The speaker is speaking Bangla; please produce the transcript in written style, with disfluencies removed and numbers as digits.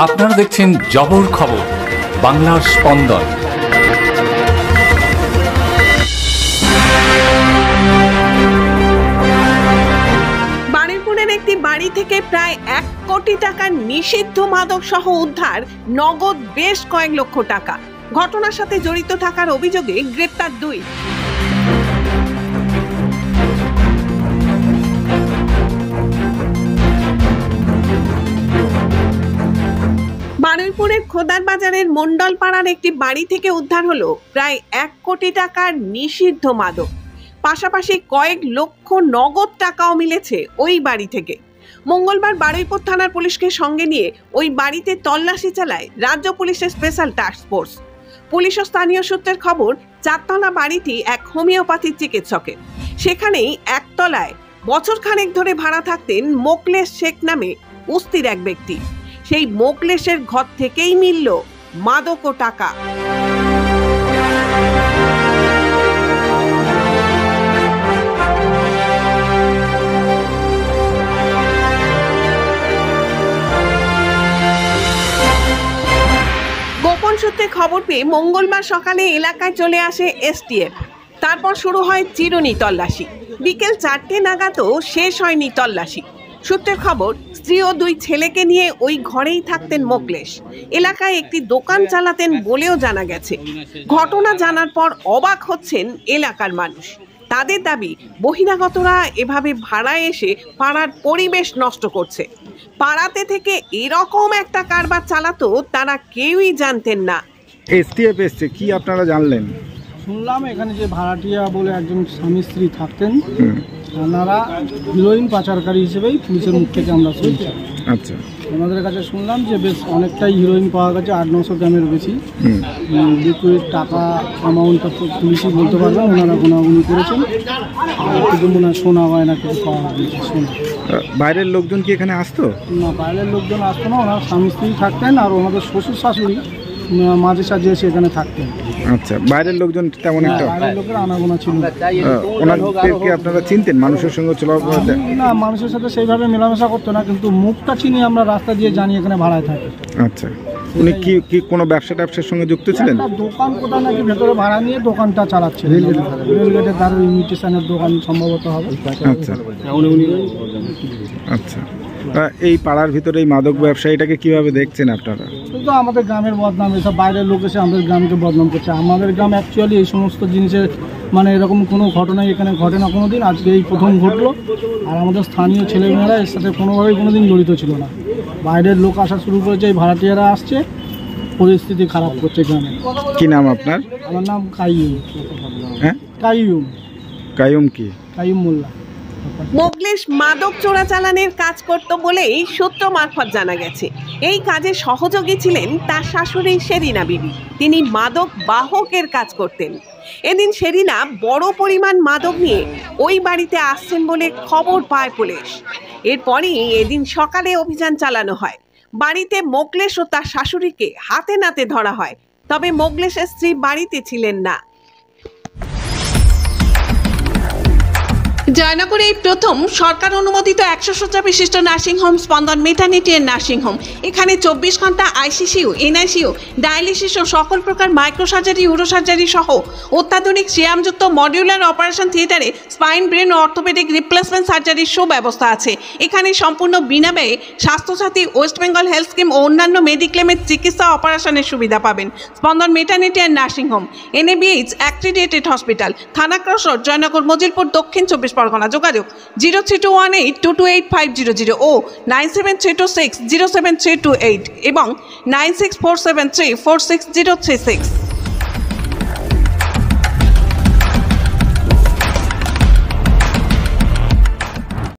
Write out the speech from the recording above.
আপনারা দেখছেন জবর খবর, বাংলার স্পন্দন। বারুইপুরের একটি বাড়ি থেকে প্রায় 1 কোটি টাকার নিষিদ্ধ মাদক সহ উদ্ধার, নগদ বেশ কয়েক লক্ষ টাকা। ঘটনার সাথে জড়িত থাকার অভিযোগে গ্রেপ্তার 2। বারুইপুরের খোদার বাজারের মন্ডল পাড়ার একটি বাড়ি থেকে উদ্ধার হলো প্রায় 1 কোটি টাকার নিষিদ্ধ মাদক। পাশাপাশি কয়েক লক্ষ নগদ টাকাও মিলেছে ওই বাড়ি থেকে। মঙ্গলবার বারুইপুর থানার পুলিশকে সঙ্গে নিয়ে ওই বাড়িতে তল্লাশি চালায় রাজ্য পুলিশের স্পেশাল টাস্ক ফোর্স। পুলিশ ও স্থানীয় সূত্রের খবর, 4তলা বাড়িটি এক হোমিওপ্যাথিক চিকিৎসকের। সেখানেই একতলায় বছরখানেক ধরে ভাড়া থাকতেন মোকলেশ শেখ নামে উস্তির এক ব্যক্তি। সেই মোকলেশের ঘর থেকেই মিলল মাদক ও টাকা। গোপন সূত্রে খবর পেয়ে মঙ্গলবার সকালে এলাকায় চলে আসে এসটিএফ। তারপর শুরু হয় চিরুনি তল্লাশি। বিকেল 4টে নাগাদও শেষ হয়নি তল্লাশি। সূত্রের খবর, স্ত্রী ও 2 ছেলেকে নিয়ে ওই ঘরেই থাকতেন মোকলেশ। এলাকায় একটি দোকান চালাতেন বলেও জানা গেছে। ঘটনা জানার পর অবাক হচ্ছেন এলাকার মানুষ। তাদের দাবি, বহিরাগতরা এভাবে ভাড়ায় এসে পাড়ার পরিবেশ নষ্ট করছে। পাড়াতে থেকে এরকম একটা কারবার চালাতো তারা কেউই জানতেন না। এসটিএফ এসছে, কি আপনারা জানলেন? শুনলাম এখানে যে ভাড়াটিয়া বলে একজন স্বামী স্ত্রী থাকতেন, ওনারা হিরোইন পাচারকারী হিসেবেই পুলিশের মুখ থেকে আমরা শুনছি। আচ্ছা, ওনাদের কাছে শুনলাম যে বেশ অনেকটাই হিরোইন পাওয়া গেছে, 800-900 গ্রামের বেশি। লিকুইড টাকা অ্যামাউন্টটা তো পুলিশই বলতে পারবেন, ওনারা গোনাগুনি করেছেন। কিন্তু মনে হয় সোনা হয় না, কিছু পাওয়া গেছে সোনা। বাইরের লোকজন কি এখানে আসতো? না, বাইরের লোকজন আসতো না। ওনার স্বামী স্ত্রী থাকতেন আর ওনাদের শ্বশুর শাশুড়ি মাঝে সাঝে এসে এখানে থাকতেন। আচ্ছা, বাইরের লোকজন তেমন একটা? বাইরের লোকের আনাগোনা ছিল। ওনাদেরকে আপনারা চিনতেন? মানুষের সঙ্গে চলাফেরা? না, মানুষের সাথে সেইভাবে মেলামেশা করতো না, কিন্তু মুখটা চিনি আমরা, রাস্তা দিয়ে জানি এখানে ভাড়ায় থাকে। আচ্ছা, উনি কি কোনো ব্যবসার সঙ্গে যুক্ত ছিলেন? দোকান কোটা নাকি ভেতরে ভাড়া নিয়ে দোকানটা চালাচ্ছে, রেলগেটের ধারে ইমিটেশনের দোকান সম্ভবত হবে। আচ্ছা আচ্ছা, এই পাড়ার ভিতরে এই মাদক ব্যবসায়ীটাকে কিভাবে দেখছেন আপনারা? কিন্তু আমাদের গ্রামের বদনাম, এসব বাইরের লোক এসে আমাদের গ্রামকে বদনাম করছে। আমাদের গ্রাম অ্যাকচুয়ালি এই সমস্ত জিনিসের মানে এরকম কোনো ঘটনাই এখানে ঘটে না কোনো দিন, আজকে এই প্রথম ঘটলো। আর আমাদের স্থানীয় ছেলেমেয়েরা এর সাথে কোনোভাবেই কোনো দিন জড়িত ছিল না। বাইরের লোক আসা শুরু করেছে, এই ভাড়াটিয়ারা আসছে, পরিস্থিতি খারাপ করছে গ্রামে। কি নাম আপনার? আমার নাম কাইয়ুম। হ্যাঁ, কাইয়ুম কি? কাইয়ুম মোল্লা। মোকলেশ মাদক চোরাচালানের কাজ করত বলেই সূত্র মারফত জানা গেছে। এই কাজে সহযোগী ছিলেন তার শাশুড়ি শেরিনা বিবি। তিনি মাদক বাহকের কাজ করতেন। এদিন শেরিনা বড় পরিমাণ মাদক নিয়ে ওই বাড়িতে আসছেন বলে খবর পায় পুলিশ। এরপরই এদিন সকালে অভিযান চালানো হয়। বাড়িতে মোকলেশ ও তার শাশুড়িকে হাতে নাতে ধরা হয়। তবে মোকলেশের স্ত্রী বাড়িতে ছিলেন না। জয়নগরে এই প্রথম সরকার অনুমোদিত 100 শয্যা বিশিষ্ট নার্সিংহোম স্পন্দন মেটার্নিটি এন্ড নার্সিংহোম। এখানে 24 ঘন্টা আইসিসিউ, এনআইসিউ, ডায়ালিসিস ও সকল প্রকার মাইক্রোসার্জারি, ইউরোসার্জারি সহ অত্যাধুনিক সিয়ামযুক্ত মডিউলার অপারেশন থিয়েটারে স্পাইন, ব্রেন ও অর্থোপেডিক রিপ্লেসমেন্ট সার্জারির সুব্যবস্থা আছে। এখানে সম্পূর্ণ বিনাব্যয়ে Swasthyasathi, west Bengal health scheme ও অন্যান্য মেডিক্লেমের চিকিৎসা অপারেশনের সুবিধা পাবেন। Spandan maternity and nursing home, NABH accredited hospital, Thana cross road, Joynagar, Majilpur, Dakshin 24 Pargana. যোগাযোগ 0321822850 ও 9732607328 এবং 9647346036।